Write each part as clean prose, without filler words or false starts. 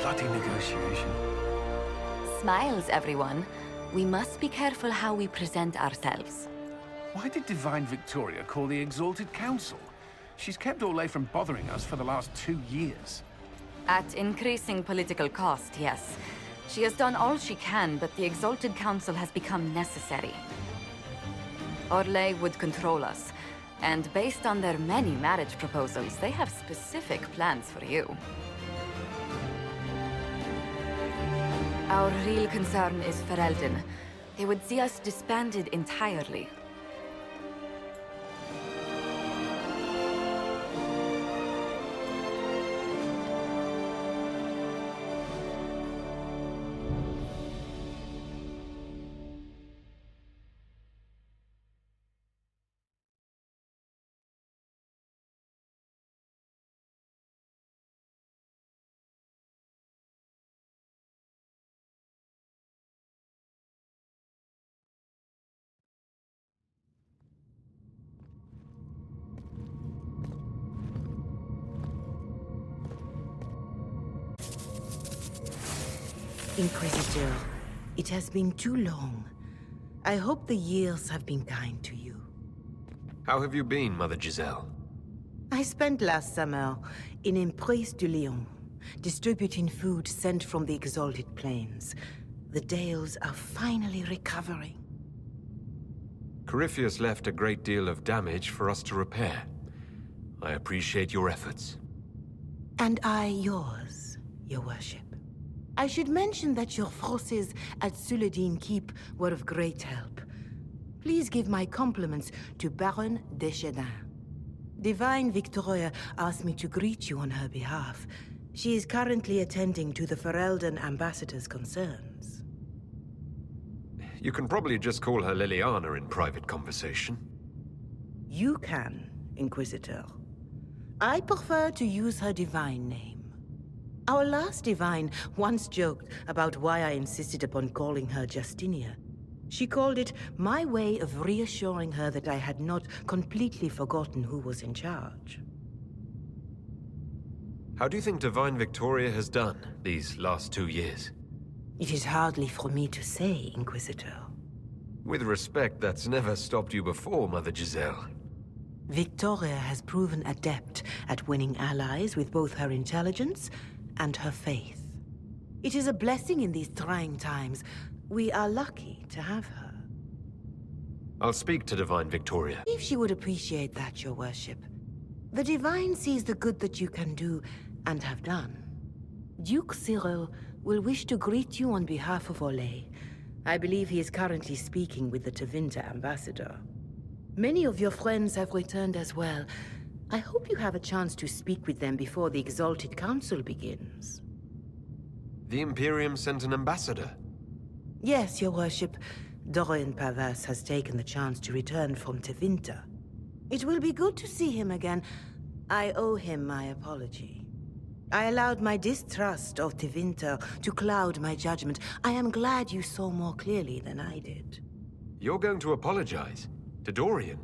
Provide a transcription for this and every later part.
bloody negotiation. Smiles, everyone. We must be careful how we present ourselves. Why did Divine Victoria call the Exalted Council? She's kept Orlais from bothering us for the last 2 years. At increasing political cost, yes. She has done all she can, but the Exalted Council has become necessary. Orlais would control us, and based on their many marriage proposals, they have specific plans for you. Our real concern is Ferelden. They would see us disbanded entirely. Inquisitor, it has been too long. I hope the years have been kind to you. How have you been, Mother Giselle? I spent last summer in Emprise de Lyon, distributing food sent from the Exalted Plains. The Dales are finally recovering. Corypheus left a great deal of damage for us to repair. I appreciate your efforts. And I yours, Your Worship. I should mention that your forces at Suladin Keep were of great help. Please give my compliments to Baron Deschedin. Divine Victoria asked me to greet you on her behalf. She is currently attending to the Ferelden ambassador's concerns. You can probably just call her Liliana in private conversation. You can, Inquisitor. I prefer to use her divine name. Our last divine once joked about why I insisted upon calling her Justinia. She called it my way of reassuring her that I had not completely forgotten who was in charge. How do you think Divine Victoria has done these last 2 years? It is hardly for me to say, Inquisitor. With respect, that's never stopped you before, Mother Giselle. Victoria has proven adept at winning allies with both her intelligence and her faith. It is a blessing in these trying times. We are lucky to have her. I'll speak to Divine Victoria. If she would appreciate that, Your Worship. The Divine sees the good that you can do and have done. Duke Cyril will wish to greet you on behalf of Orlais. I believe he is currently speaking with the Tevinter ambassador. Many of your friends have returned as well. I hope you have a chance to speak with them before the Exalted Council begins. The Imperium sent an ambassador? Yes, Your Worship. Dorian Pavas has taken the chance to return from Tevinter. It will be good to see him again. I owe him my apology. I allowed my distrust of Tevinter to cloud my judgment. I am glad you saw more clearly than I did. You're going to apologize? To Dorian?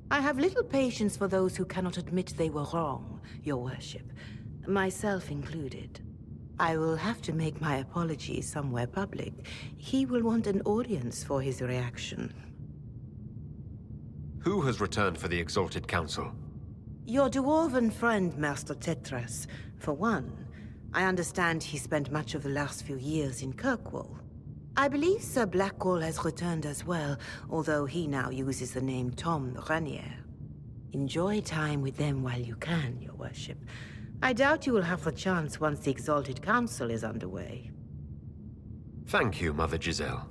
I have little patience for those who cannot admit they were wrong, Your Worship. Myself included. I will have to make my apology somewhere public. He will want an audience for his reaction. Who has returned for the Exalted Council? Your dwarven friend, Master Tetras. For one, I understand he spent much of the last few years in Kirkwall. I believe Sir Blackwall has returned as well, although he now uses the name Tom Ranier. Enjoy time with them while you can, Your Worship. I doubt you will have the chance once the Exalted Council is underway. Thank you, Mother Giselle.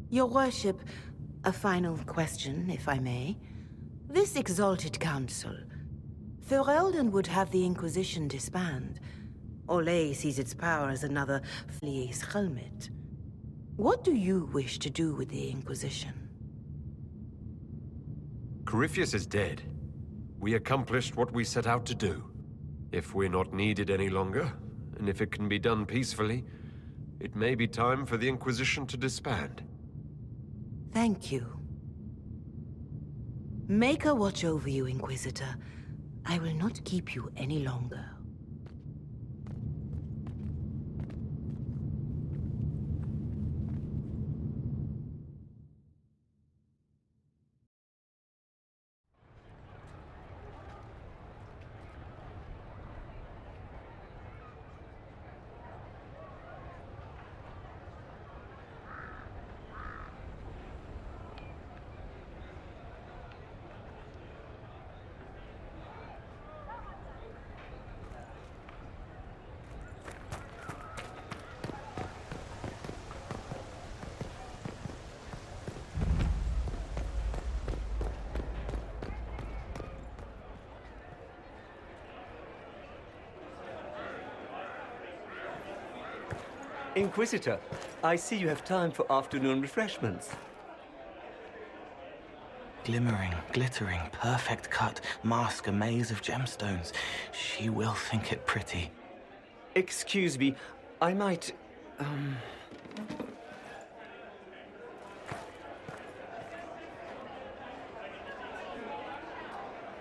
Your Worship, a final question, if I may. This Exalted Council, Ferelden would have the Inquisition disband. Orlais sees its power as another Flies Helmet. What do you wish to do with the Inquisition? Corypheus is dead. We accomplished what we set out to do. If we're not needed any longer, and if it can be done peacefully, it may be time for the Inquisition to disband. Thank you. Make a watch over you, Inquisitor. I will not keep you any longer. Inquisitor, I see you have time for afternoon refreshments. Glimmering, glittering, perfect cut, mask a maze of gemstones. She will think it pretty. Excuse me, I might...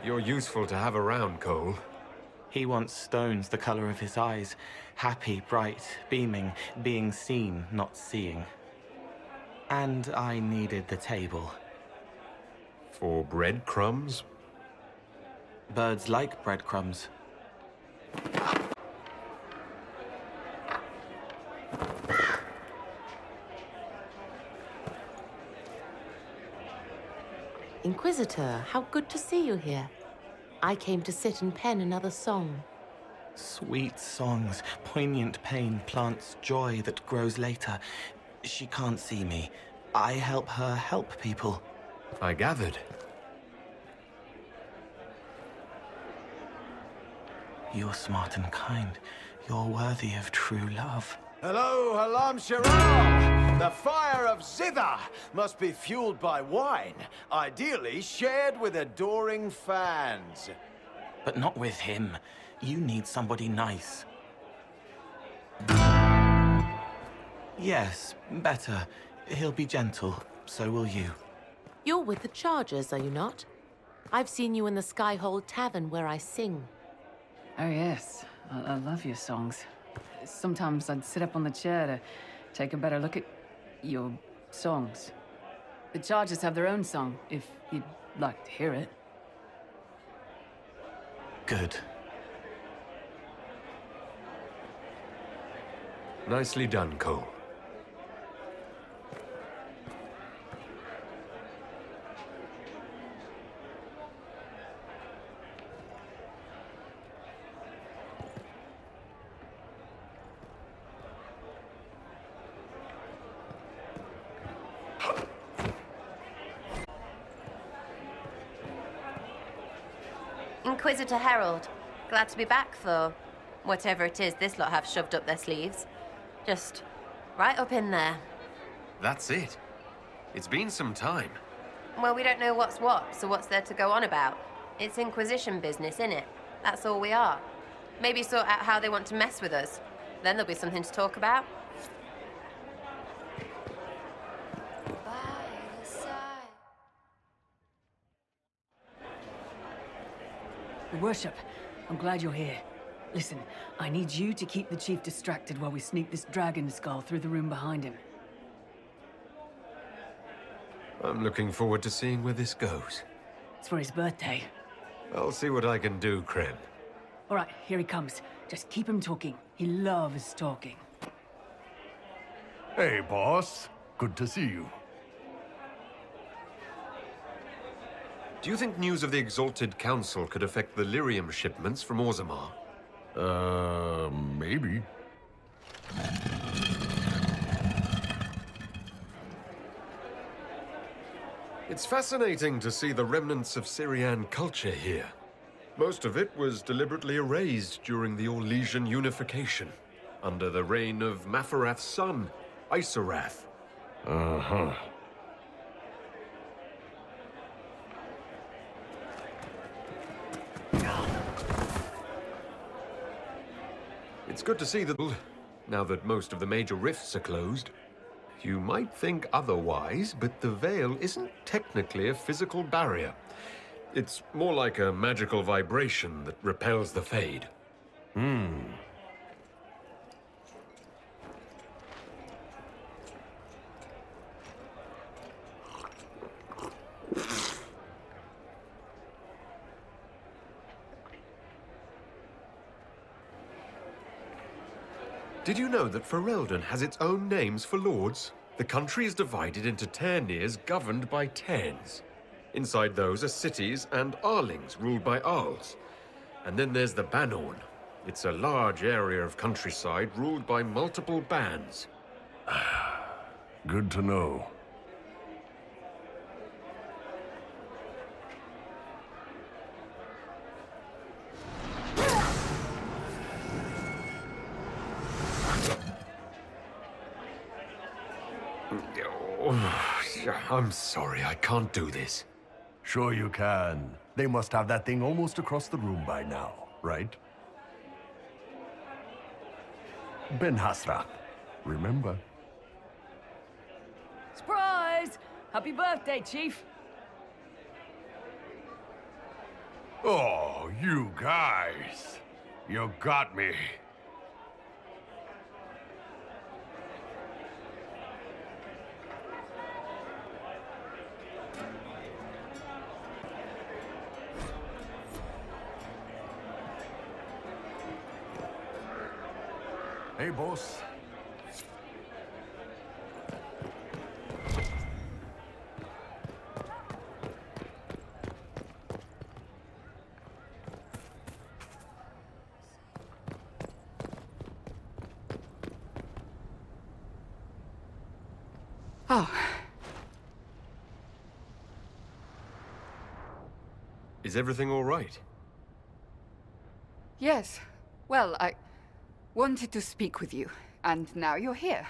You're useful to have around, Cole. He wants stones the color of his eyes. Happy, bright, beaming, being seen, not seeing. And I needed the table. For breadcrumbs? Birds like breadcrumbs. Inquisitor, how good to see you here. I came to sit and pen another song. Sweet songs, poignant pain plants joy that grows later. She can't see me. I help her help people. I gathered. You're smart and kind. You're worthy of true love. Hello, Halam Shiral! The fire of Zither must be fueled by wine, ideally shared with adoring fans. But not with him. You need somebody nice. Yes, better. He'll be gentle. So will you. You're with the Chargers, are you not? I've seen you in the Skyhold Tavern where I sing. Oh, yes. I love your songs. Sometimes I'd sit up on the chair to take a better look at your songs. The Chargers have their own song, if you'd like to hear it. Good. Nicely done, Cole. Inquisitor Herald, glad to be back for whatever it is this lot have shoved up their sleeves. Just right up in there. That's it. It's been some time. Well, we don't know what's what, so what's there to go on about? It's Inquisition business, innit? That's all we are. Maybe sort out how they want to mess with us. Then there'll be something to talk about. Your Worship, I'm glad you're here. Listen, I need you to keep the Chief distracted while we sneak this dragon skull through the room behind him. I'm looking forward to seeing where this goes. It's for his birthday. I'll see what I can do, Krem. All right, here he comes. Just keep him talking. He loves talking. Hey, boss. Good to see you. Do you think news of the Exalted Council could affect the lyrium shipments from Orzammar? Maybe. It's fascinating to see the remnants of Syrian culture here. Most of it was deliberately erased during the Orlesian unification, under the reign of Mafarath's son, Isarath. Uh-huh. It's good to see that, now that most of the major rifts are closed. You might think otherwise, but the veil isn't technically a physical barrier. It's more like a magical vibration that repels the Fade. Did you know that Ferelden has its own names for lords? The country is divided into Ternirs governed by Terns. Inside those are cities and Arlings ruled by Arls. And then there's the Banorn. It's a large area of countryside ruled by multiple bands. Good to know. I'm sorry, I can't do this. Sure you can. They must have that thing almost across the room by now, right? Ben Hasra, remember? Surprise! Happy birthday, Chief. Oh, you guys. You got me. Hey, boss. Oh, Is everything all right? yes. Well, I wanted to speak with you, and now you're here.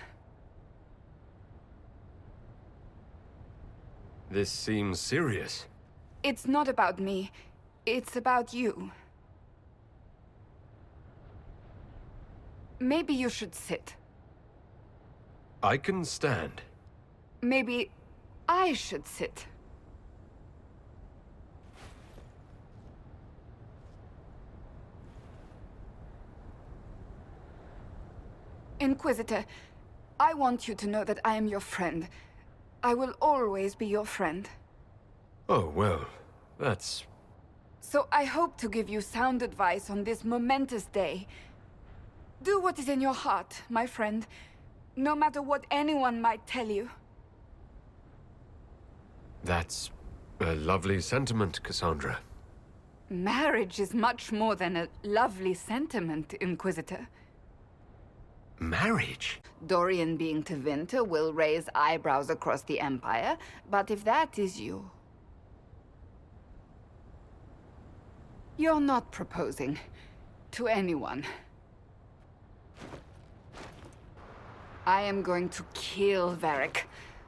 This seems serious. It's not about me. It's about you. Maybe you should sit. I can stand. Maybe I should sit. Inquisitor, I want you to know that I am your friend. I will always be your friend. Oh, well, that's... So I hope to give you sound advice on this momentous day. Do what is in your heart, my friend, no matter what anyone might tell you. That's a lovely sentiment, Cassandra. Marriage is much more than a lovely sentiment, Inquisitor. Marriage? Dorian being Tevinter will raise eyebrows across the Empire, but if that is you... You're not proposing to anyone. I am going to kill Varric.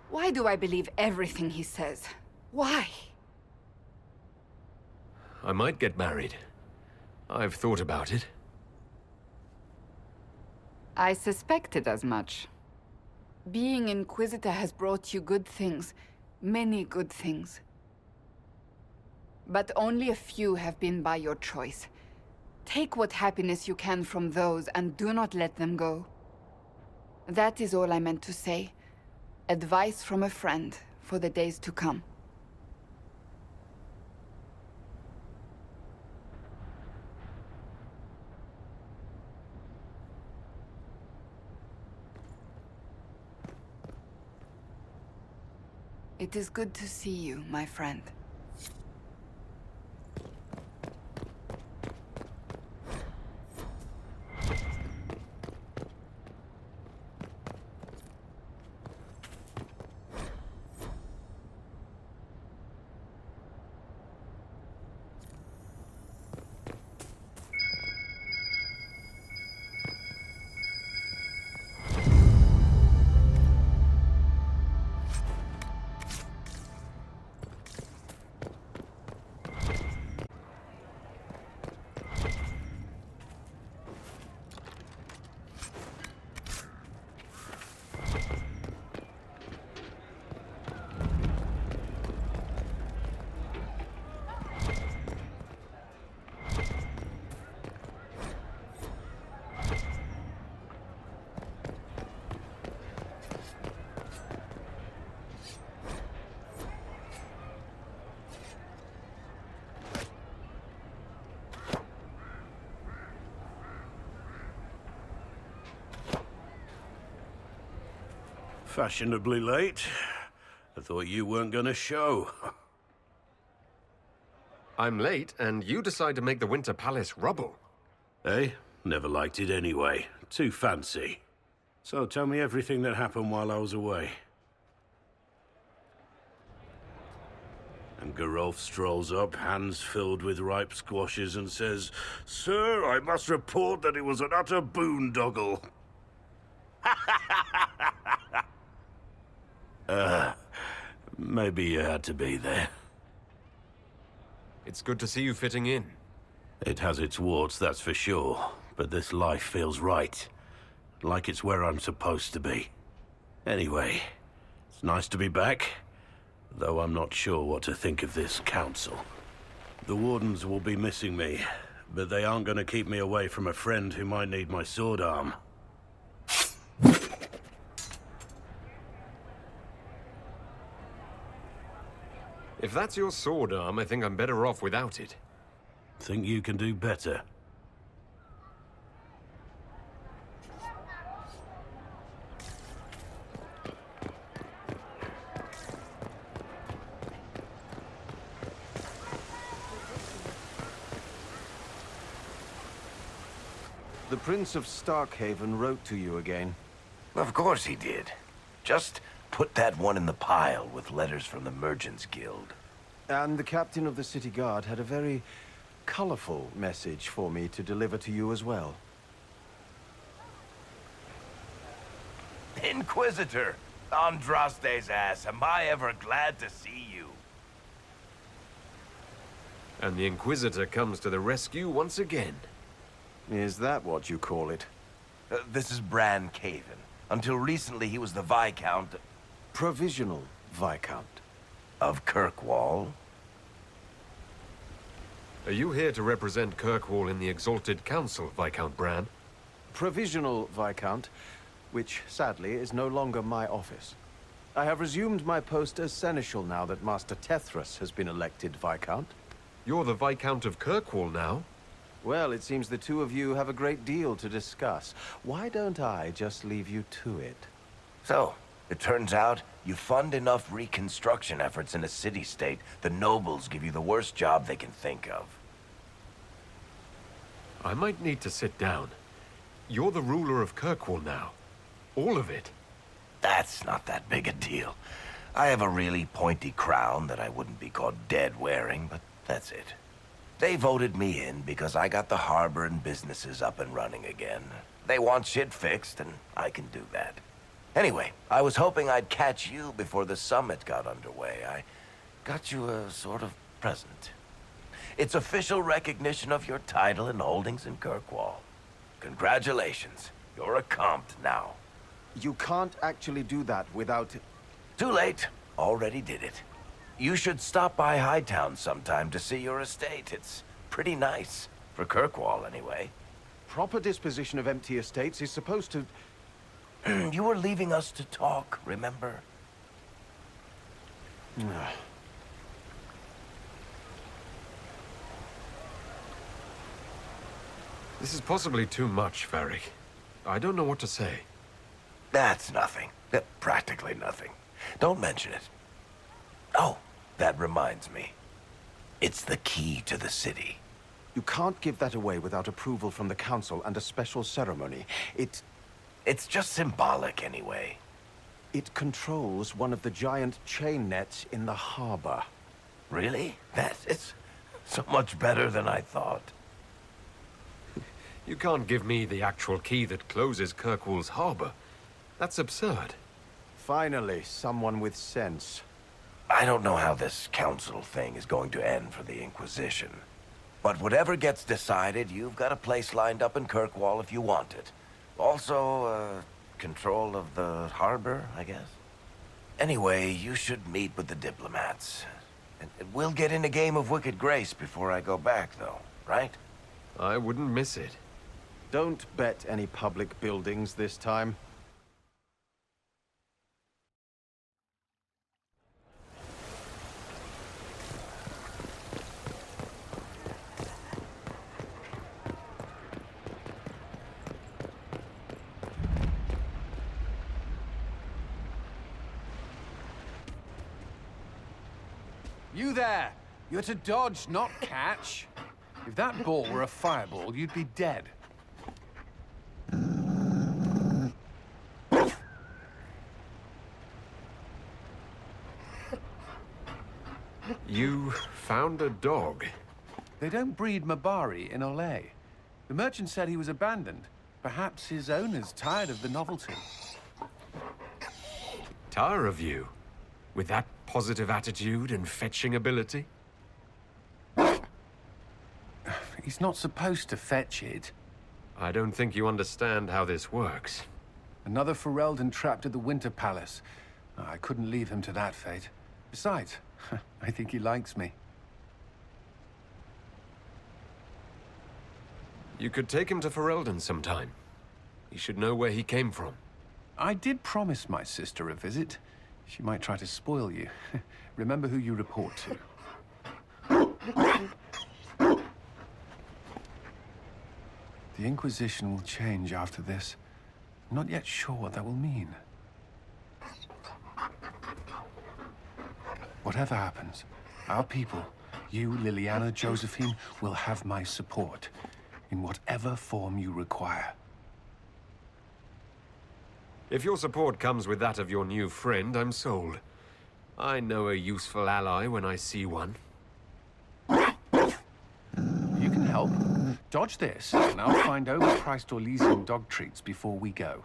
Why do I believe everything he says? Why? I might get married. I've thought about it. I suspected as much. Being Inquisitor has brought you good things. Many good things. But only a few have been by your choice. Take what happiness you can from those and do not let them go. That is all I meant to say. Advice from a friend for the days to come. It is good to see you, my friend. Fashionably late. I thought you weren't gonna show. I'm late, and you decide to make the Winter Palace rubble. Eh? Never liked it anyway. Too fancy. So tell me everything that happened while I was away. And Geralf strolls up, hands filled with ripe squashes, and says, "Sir, I must report that it was an utter boondoggle." Maybe you had to be there. It's good to see you fitting in. It has its warts, that's for sure. But this life feels right. Like it's where I'm supposed to be. Anyway, it's nice to be back. Though I'm not sure what to think of this council. The Wardens will be missing me, but they aren't going to keep me away from a friend who might need my sword arm. If that's your sword arm, I think I'm better off without it. Think you can do better? The Prince of Starkhaven wrote to you again. Of course he did. Just put that one in the pile with letters from the Merchants Guild. And the captain of the city guard had a very colorful message for me to deliver to you as well. Inquisitor! Andraste's ass, am I ever glad to see you. And the Inquisitor comes to the rescue once again. Is that what you call it? This is Bran Caven. Until recently, he was the Viscount Provisional Viscount. of Kirkwall. Are you here to represent Kirkwall in the Exalted Council, Viscount Bran? Provisional Viscount, which sadly is no longer my office. I have resumed my post as Seneschal now that Master Tethras has been elected Viscount. You're the Viscount of Kirkwall now? Well, it seems the two of you have a great deal to discuss. Why don't I just leave you to it? So, it turns out you fund enough reconstruction efforts in a city-state, the nobles give you the worst job they can think of. I might need to sit down. You're the ruler of Kirkwall now. All of it. That's not that big a deal. I have a really pointy crown that I wouldn't be caught dead wearing, but that's it. They voted me in because I got the harbor and businesses up and running again. They want shit fixed, and I can do that. Anyway, I was hoping I'd catch you before the summit got underway. I got you a sort of present. It's official recognition of your title and holdings in Kirkwall. Congratulations. You're a compt now. You can't actually do that without... Too late. Already did it. You should stop by Hightown sometime to see your estate. It's pretty nice. For Kirkwall, anyway. Proper disposition of empty estates is supposed to... You were leaving us to talk, remember? This is possibly too much, Varric. I don't know what to say. That's nothing. Practically nothing. Don't mention it. Oh, that reminds me. It's the key to the city. You can't give that away without approval from the council and a special ceremony. It's just symbolic anyway. It controls one of the giant chain nets in the harbor. Really? That is so much better than I thought. You can't give me the actual key that closes Kirkwall's harbor. That's absurd. Finally, someone with sense. I don't know how this council thing is going to end for the Inquisition. But whatever gets decided, you've got a place lined up in Kirkwall if you want it. Also, control of the harbor, I guess. Anyway, you should meet with the diplomats. And we'll get in a game of Wicked Grace before I go back, though, right? I wouldn't miss it. Don't bet any public buildings this time. You there! You're to dodge, not catch. If that ball were a fireball, you'd be dead. You found a dog. They don't breed Mabari in Olay. The merchant said he was abandoned. Perhaps his owner's tired of the novelty. Tire of you? With that positive attitude and fetching ability? He's not supposed to fetch it. I don't think you understand how this works. Another Ferelden trapped at the Winter Palace. I couldn't leave him to that fate. Besides, I think he likes me. You could take him to Ferelden sometime. He should know where he came from. I did promise my sister a visit. She might try to spoil you. Remember who you report to. The Inquisition will change after this. I'm not yet sure what that will mean. Whatever happens, our people, you, Liliana, Josephine, will have my support. In whatever form you require. If your support comes with that of your new friend, I'm sold. I know a useful ally when I see one. You can help. Dodge this, and I'll find overpriced Orlesian dog treats before we go.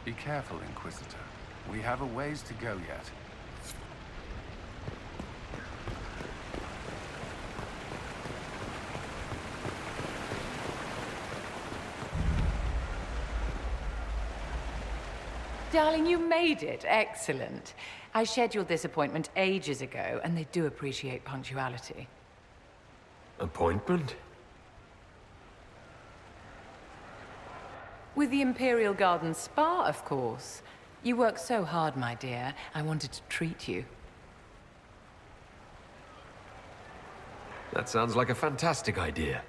Be careful, Inquisitor. We have a ways to go yet. Darling, you made it. Excellent. I scheduled this appointment ages ago, and they do appreciate punctuality. Appointment? With the Imperial Garden Spa, of course. You work so hard, my dear. I wanted to treat you. That sounds like a fantastic idea.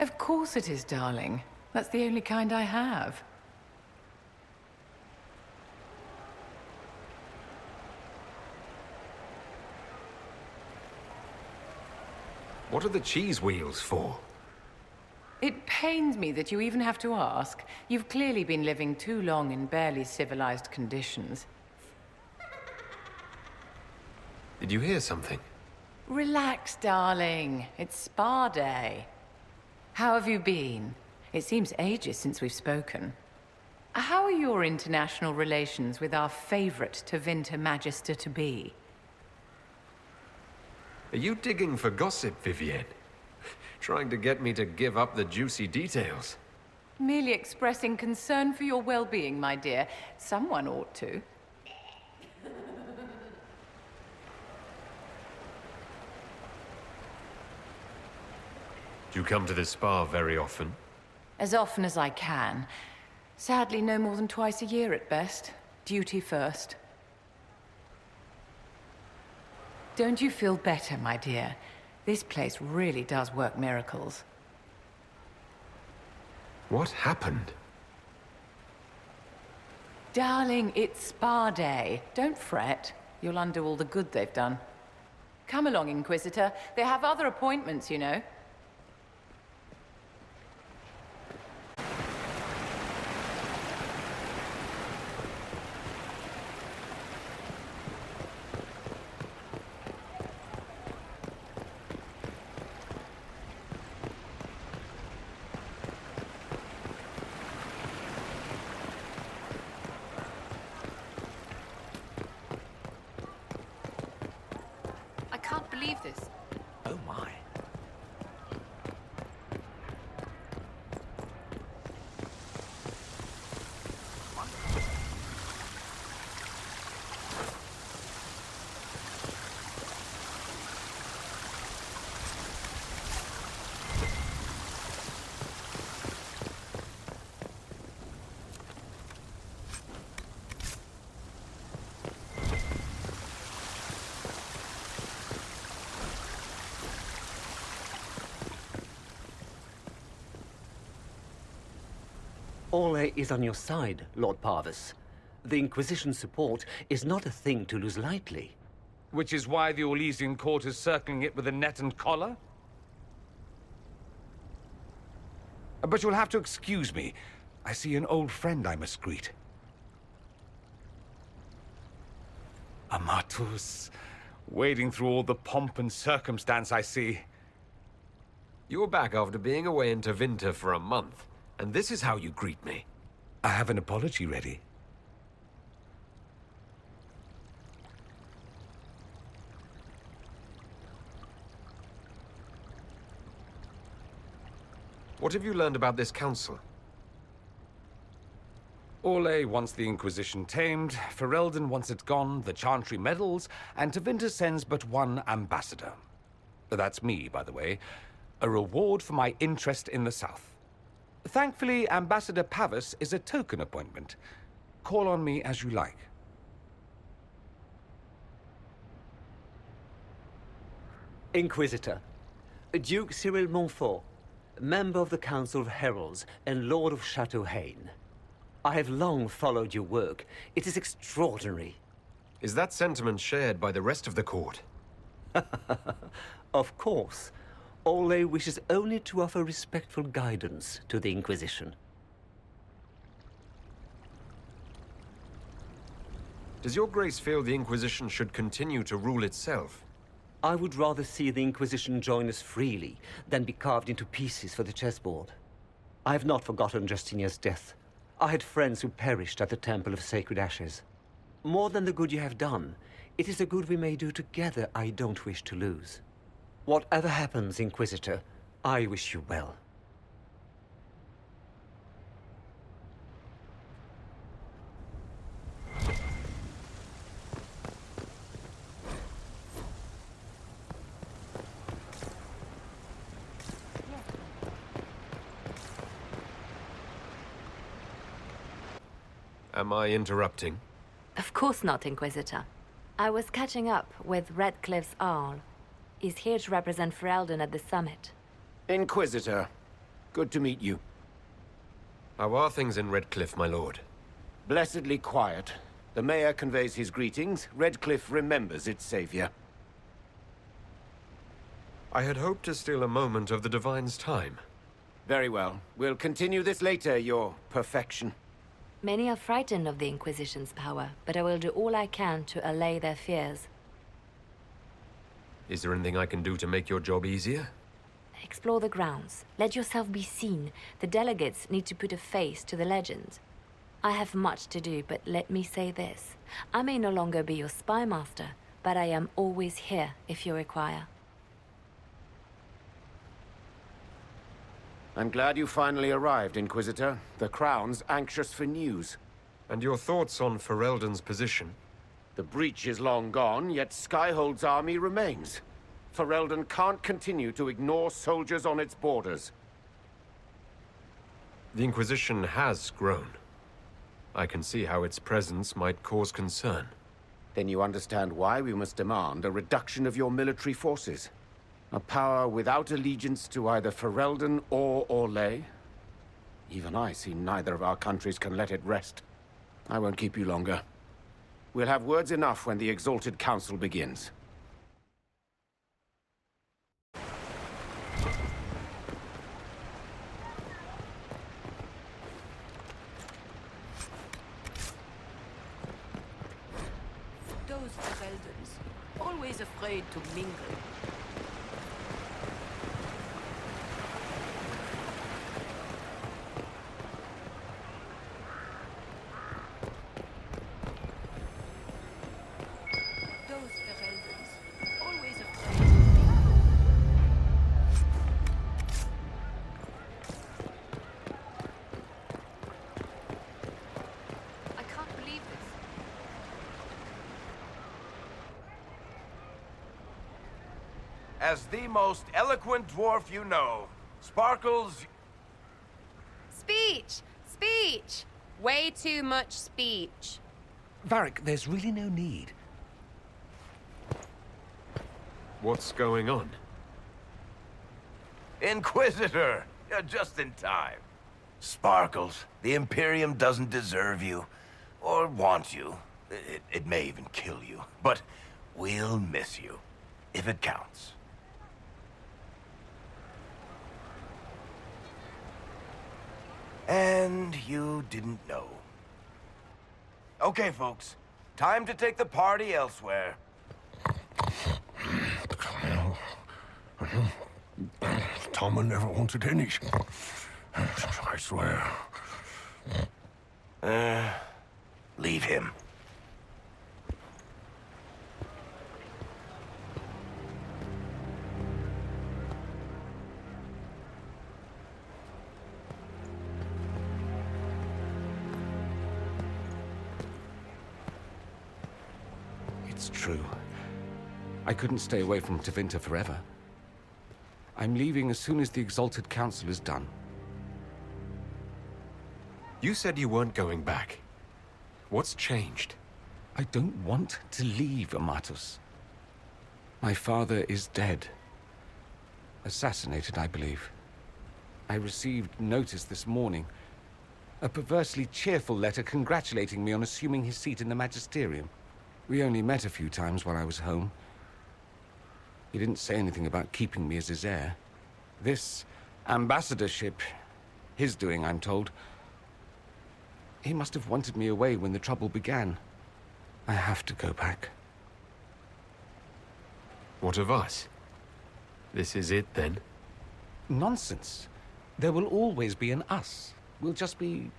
Of course it is, darling. That's the only kind I have. What are the cheese wheels for? It pains me that you even have to ask. You've clearly been living too long in barely civilized conditions. Did you hear something? Relax, darling. It's spa day. How have you been? It seems ages since we've spoken. How are your international relations with our favorite Tevinter Magister-to-be? Are you digging for gossip, Vivienne? Trying to get me to give up the juicy details? Merely expressing concern for your well-being, my dear. Someone ought to. Do you come to this spa very often? As often as I can. Sadly, no more than twice a year at best. Duty first. Don't you feel better, my dear? This place really does work miracles. What happened? Darling, it's spa day. Don't fret. You'll undo all the good they've done. Come along, Inquisitor. They have other appointments, you know. I can't believe this. Oh my. Orlais is on your side, Lord Parvis. The Inquisition's support is not a thing to lose lightly. Which is why the Orlesian court is circling it with a net and collar? But you'll have to excuse me. I see an old friend I must greet. Beatus. Wading through all the pomp and circumstance, I see. You're back after being away in Tevinter for a month, and this is how you greet me. I have an apology ready. What have you learned about this council? Orlais wants the Inquisition tamed, Ferelden wants it gone, the Chantry meddles, and Tevinter sends but one ambassador. That's me, by the way. A reward for my interest in the South. Thankfully, Ambassador Pavus is a token appointment. Call on me as you like. Inquisitor, Duke Cyril Montfort, member of the Council of Heralds and Lord of Chateau Haine. I have long followed your work. It is extraordinary. Is that sentiment shared by the rest of the court? Of course. Orlais wishes only to offer respectful guidance to the Inquisition. Does your grace feel the Inquisition should continue to rule itself? I would rather see the Inquisition join us freely than be carved into pieces for the chessboard. I have not forgotten Justinia's death. I had friends who perished at the Temple of Sacred Ashes. More than the good you have done, it is the good we may do together I don't wish to lose. Whatever happens, Inquisitor, I wish you well. Am I interrupting? Of course not, Inquisitor. I was catching up with Redcliffe's Arl. He's here to represent Ferelden at the summit. Inquisitor, good to meet you. How are things in Redcliffe, my lord? Blessedly quiet. The mayor conveys his greetings. Redcliffe remembers its savior. I had hoped to steal a moment of the Divine's time. Very well. We'll continue this later, your perfection. Many are frightened of the Inquisition's power, but I will do all I can to allay their fears. Is there anything I can do to make your job easier? Explore the grounds. Let yourself be seen. The delegates need to put a face to the legend. I have much to do, but let me say this. I may no longer be your spy master, but I am always here if you require. I'm glad you finally arrived, Inquisitor. The Crown's anxious for news. And your thoughts on Ferelden's position? The breach is long gone, yet Skyhold's army remains. Ferelden can't continue to ignore soldiers on its borders. The Inquisition has grown. I can see how its presence might cause concern. Then you understand why we must demand a reduction of your military forces. A power without allegiance to either Ferelden or Orlais. Even I see neither of our countries can let it rest. I won't keep you longer. We'll have words enough when the Exalted Council begins. Those Fereldans, always afraid to mingle. As the most eloquent dwarf you know, Sparkles... Speech! Speech! Way too much speech. Varric, there's really no need. What's going on? Inquisitor! You're just in time. Sparkles, the Imperium doesn't deserve you. Or want you. It may even kill you. But we'll miss you. If it counts. And you didn't know. Okay, folks. Time to take the party elsewhere. Tom never wanted any. I swear. Leave him. It's true. I couldn't stay away from Tevinter forever. I'm leaving as soon as the Exalted Council is done. You said you weren't going back. What's changed? I don't want to leave, Amatus. My father is dead. Assassinated, I believe. I received notice this morning. A perversely cheerful letter congratulating me on assuming his seat in the Magisterium. We only met a few times while I was home. He didn't say anything about keeping me as his heir. This ambassadorship, his doing, I'm told. He must have wanted me away when the trouble began. I have to go back. What of us? This is it, then? Nonsense. There will always be an us. We'll just be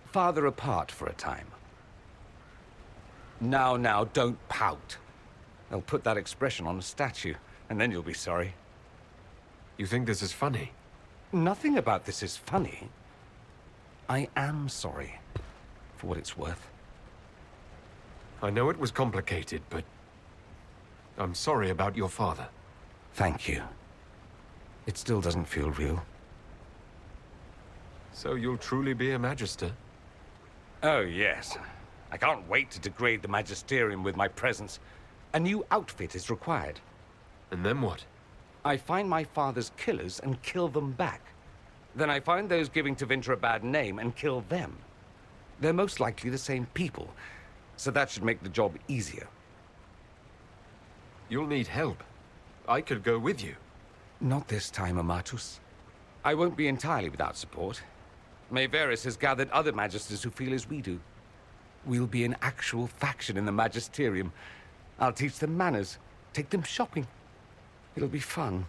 farther apart for a time. Now, don't pout. They'll put that expression on a statue, and then you'll be sorry. You think this is funny? Nothing about this is funny. I am sorry, for what it's worth. I know it was complicated, but I'm sorry about your father. Thank you. It still doesn't feel real. So you'll truly be a Magister? Oh, yes. I can't wait to degrade the Magisterium with my presence. A new outfit is required. And then what? I find my father's killers and kill them back. Then I find those giving Tevinter a bad name and kill them. They're most likely the same people, so that should make the job easier. You'll need help. I could go with you. Not this time, Amatus. I won't be entirely without support. Maevaris has gathered other Magisters who feel as we do. We'll be an actual faction in the Magisterium. I'll teach them manners, take them shopping. It'll be fun.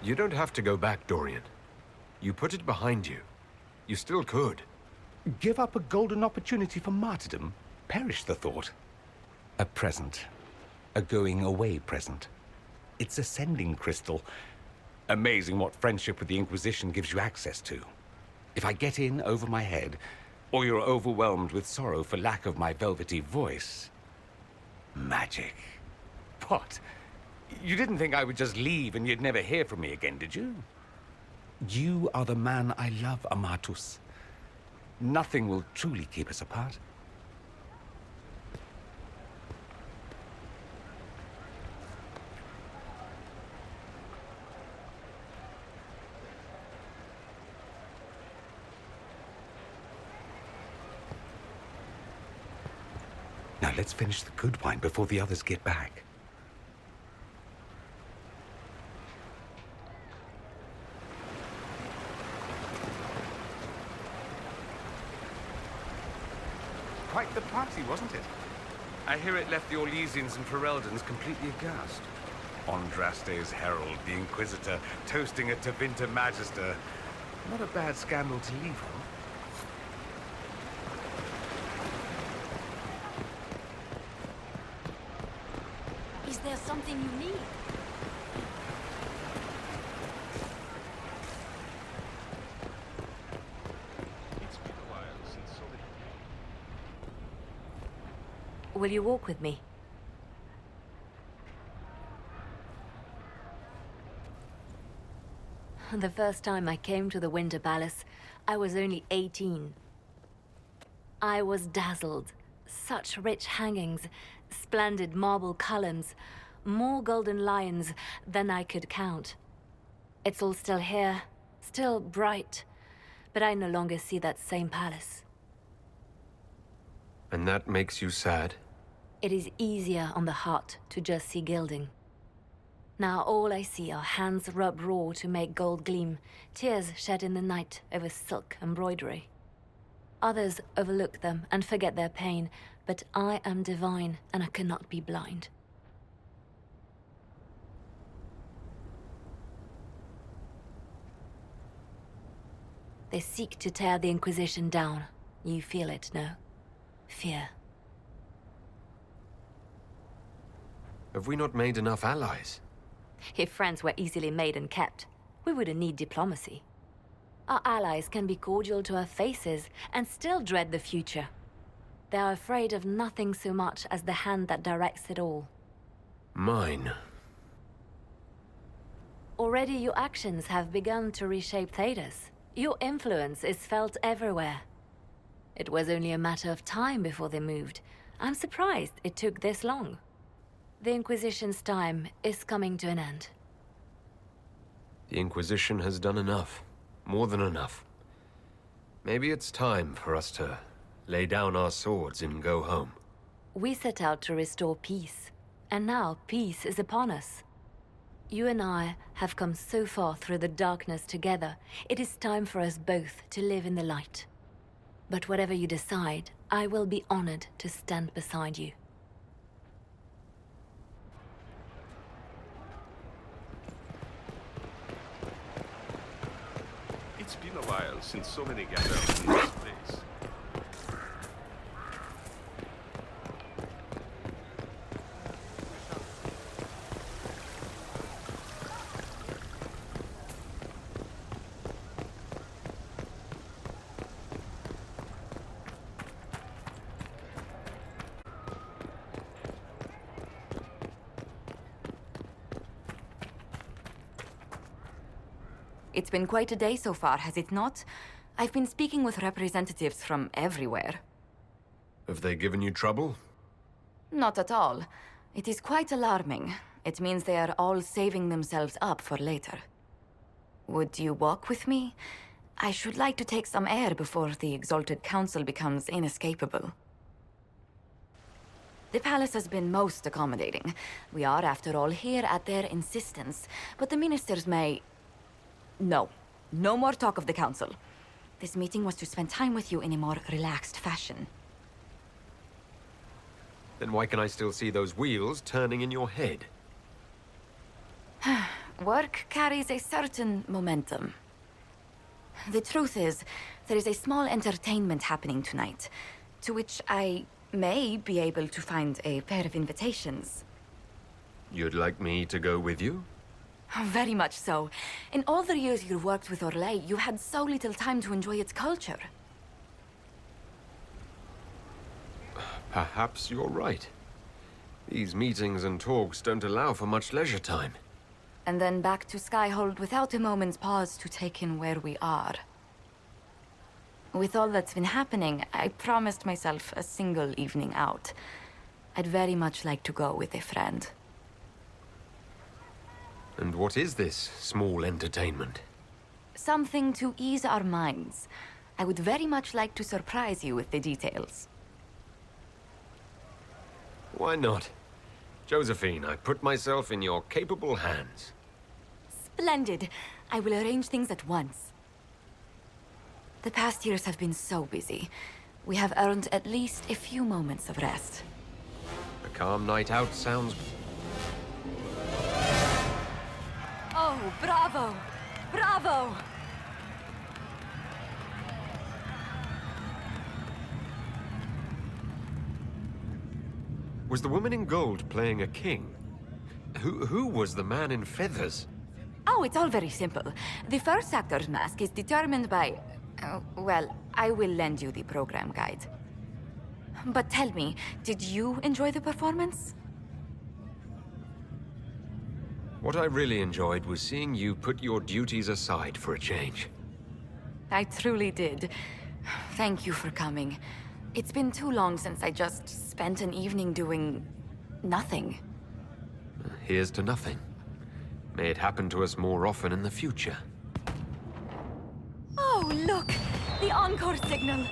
You don't have to go back, Dorian. You put it behind you. You still could. Give up a golden opportunity for martyrdom? Perish the thought. A present. A going-away present. It's a sending crystal. Amazing what friendship with the Inquisition gives you access to. If I get in over my head, or you're overwhelmed with sorrow for lack of my velvety voice... magic. What? You didn't think I would just leave and you'd never hear from me again, did you? You are the man I love, Amatus. Nothing will truly keep us apart. Now let's finish the good wine before the others get back. Quite the party, wasn't it? I hear it left the Orlesians and Fereldans completely aghast. Andraste's herald, the Inquisitor, toasting a Tevinter Magister. Not a bad scandal to leave on. Is there something you need? Will you walk with me? The first time I came to the Winter Palace, I was only 18. I was dazzled. Such rich hangings, splendid marble columns, more golden lions than I could count. It's all still here, still bright, but I no longer see that same palace. And that makes you sad? It is easier on the heart to just see gilding. Now all I see are hands rubbed raw to make gold gleam, tears shed in the night over silk embroidery. Others overlook them and forget their pain, but I am divine and I cannot be blind. They seek to tear the Inquisition down. You feel it, no? Fear. Have we not made enough allies? If friends were easily made and kept, we wouldn't need diplomacy. Our allies can be cordial to our faces and still dread the future. They are afraid of nothing so much as the hand that directs it all. Mine. Already your actions have begun to reshape Thedas. Your influence is felt everywhere. It was only a matter of time before they moved. I'm surprised it took this long. The Inquisition's time is coming to an end. The Inquisition has done enough. More than enough. Maybe it's time for us to lay down our swords and go home. We set out to restore peace, and now peace is upon us. You and I have come so far through the darkness together. It is time for us both to live in the light. But whatever you decide, I will be honored to stand beside you. It's been a while since so many gathered in this place. It's been quite a day so far, has it not? I've been speaking with representatives from everywhere. Have they given you trouble? Not at all. It is quite alarming. It means they are all saving themselves up for later. Would you walk with me? I should like to take some air before the Exalted Council becomes inescapable. The palace has been most accommodating. We are, after all, here at their insistence, but the ministers may... No. No more talk of the council. This meeting was to spend time with you in a more relaxed fashion. Then why can I still see those wheels turning in your head? Work carries a certain momentum. The truth is, there is a small entertainment happening tonight, to which I may be able to find a pair of invitations. You'd like me to go with you? Very much so. In all the years you worked with Orlais, you had so little time to enjoy its culture. Perhaps you're right. These meetings and talks don't allow for much leisure time. And then back to Skyhold without a moment's pause to take in where we are. With all that's been happening, I promised myself a single evening out. I'd very much like to go with a friend. And what is this small entertainment? Something to ease our minds. I would very much like to surprise you with the details. Why not? Josephine, I put myself in your capable hands. Splendid. I will arrange things at once. The past years have been so busy. We have earned at least a few moments of rest. A calm night out sounds... Oh, bravo! Bravo! Was the woman in gold playing a king? Who was the man in feathers? Oh, it's all very simple. The first actor's mask is determined by... well, I will lend you the program guide. But tell me, did you enjoy the performance? What I really enjoyed was seeing you put your duties aside for a change. I truly did. Thank you for coming. It's been too long since I just spent an evening doing... nothing. Here's to nothing. May it happen to us more often in the future. Oh, look! The encore signal!